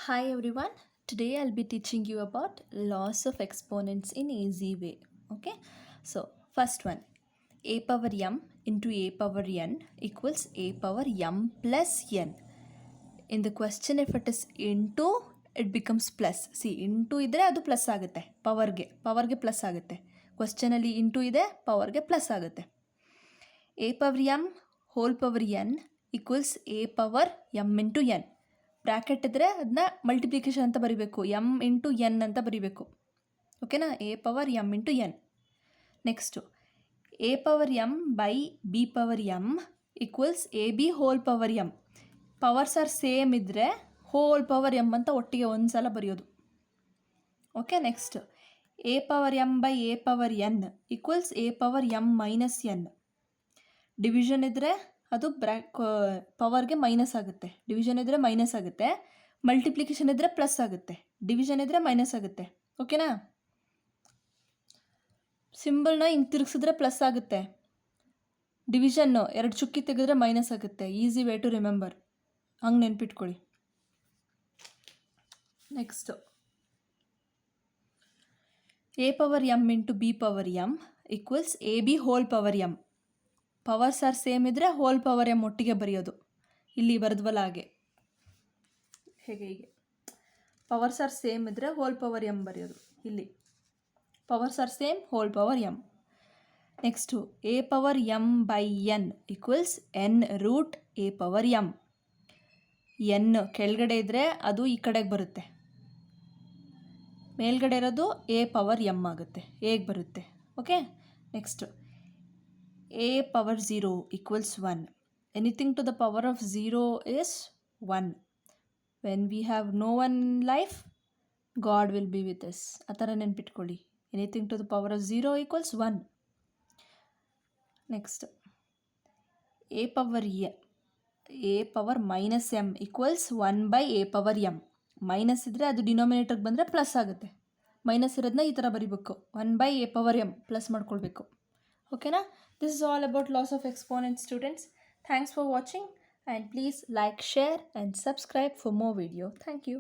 Hi everyone, today I'll be teaching you about laws of exponents in easy way. Okay, so first one, a power m into a power n equals a power m plus n. In the question, if it is into, it becomes plus. See, into idre adu plus ಆಗುತ್ತೆ ಪವರ್ಗೆ plus ಆಗುತ್ತೆ. ಕ್ವಶನಲ್ಲಿ into ಇದೆ, ಪವರ್ಗೆ plus ಆಗುತ್ತೆ. a power m whole power n equals a power m into n. Bracket ಇದ್ದರೆ ಅದನ್ನ multiplication ಅಂತ ಬರೀಬೇಕು, M into N ಅಂತ ಬರೀಬೇಕು. ಓಕೆನಾ, A power m into N. Next a power m by B power m equals a b whole power m. Powers are same ಇದ್ದರೆ whole power M ಅಂತ ಒಟ್ಟಿಗೆ ಒಂದು ಸಲ ಬರೆಯೋದು. Okay, next a power m by a power N equals A power m minus N. Division ಇದ್ದರೆ ಅದು ಪವರ್ಗೆ minus ಆಗುತ್ತೆ. Division ಇದ್ದರೆ ಮೈನಸ್ ಆಗುತ್ತೆ, ಮಲ್ಟಿಪ್ಲಿಕೇಶನ್ ಇದ್ದರೆ ಪ್ಲಸ್ ಆಗುತ್ತೆ, ಡಿವಿಷನ್ ಇದ್ದರೆ ಮೈನಸ್ ಆಗುತ್ತೆ. ಓಕೆನಾ, ಸಿಂಬಲ್ನ ಹಿಂಗೆ ತಿರುಗಿಸಿದ್ರೆ ಪ್ಲಸ್ ಆಗುತ್ತೆ, ಡಿವಿಷನ್ನು ಎರಡು ಚುಕ್ಕಿ ತೆಗೆದ್ರೆ ಮೈನಸ್ ಆಗುತ್ತೆ. ಈಸಿ ವೇ ಟು ರಿಮೆಂಬರ್, ಹಂಗೆ ನೆನ್ಪಿಟ್ಕೊಳ್ಳಿ. Next a power m into b power m equals a b whole power m. Powers are same ಇದ್ದರೆ ಹೋಲ್ ಪವರ್ ಎಮ್ ಒಟ್ಟಿಗೆ ಬರೆಯೋದು. ಇಲ್ಲಿ ಬರೆದ್ವಲ್ಲ ಹಾಗೆ, ಹೀಗೆ ಪವರ್ಸ್ ಆರ್ ಸೇಮ್ ಇದ್ದರೆ ಹೋಲ್ ಪವರ್ ಎಮ್ ಬರೆಯೋದು. ಇಲ್ಲಿ powers are same, whole power m. Next a power m by n equals n root a power m. N ಕೆಳಗಡೆ ಇದ್ದರೆ ಅದು ಈ ಕಡೆಗೆ ಬರುತ್ತೆ, ಮೇಲ್ಗಡೆ ಇರೋದು ಎ ಪವರ್ ಎಮ್ ಆಗುತ್ತೆ, ಹೇಗೆ ಬರುತ್ತೆ. Okay, next a power 0 equals 1. Anything to the power of 0 is 1. When we have no one in life, God will be with us. ಆ ಥರ ನೆನ್ಪಿಟ್ಕೊಳ್ಳಿ. Anything to the power of 0 equals 1. Next a power minus m equals 1 by a power m. Minus ಇದ್ದರೆ ಅದು ಡಿನಾಮಿನೇಟರ್ಗೆ ಬಂದರೆ plus ಆಗುತ್ತೆ. Minus ಇರೋದನ್ನ ಈ ಥರ ಬರಿಬೇಕು, 1 by a power M plus ಮಾಡ್ಕೊಳ್ಬೇಕು. Okay, this is all about laws of exponents, students. Thanks for watching, and please like, share and subscribe for more video. Thank you.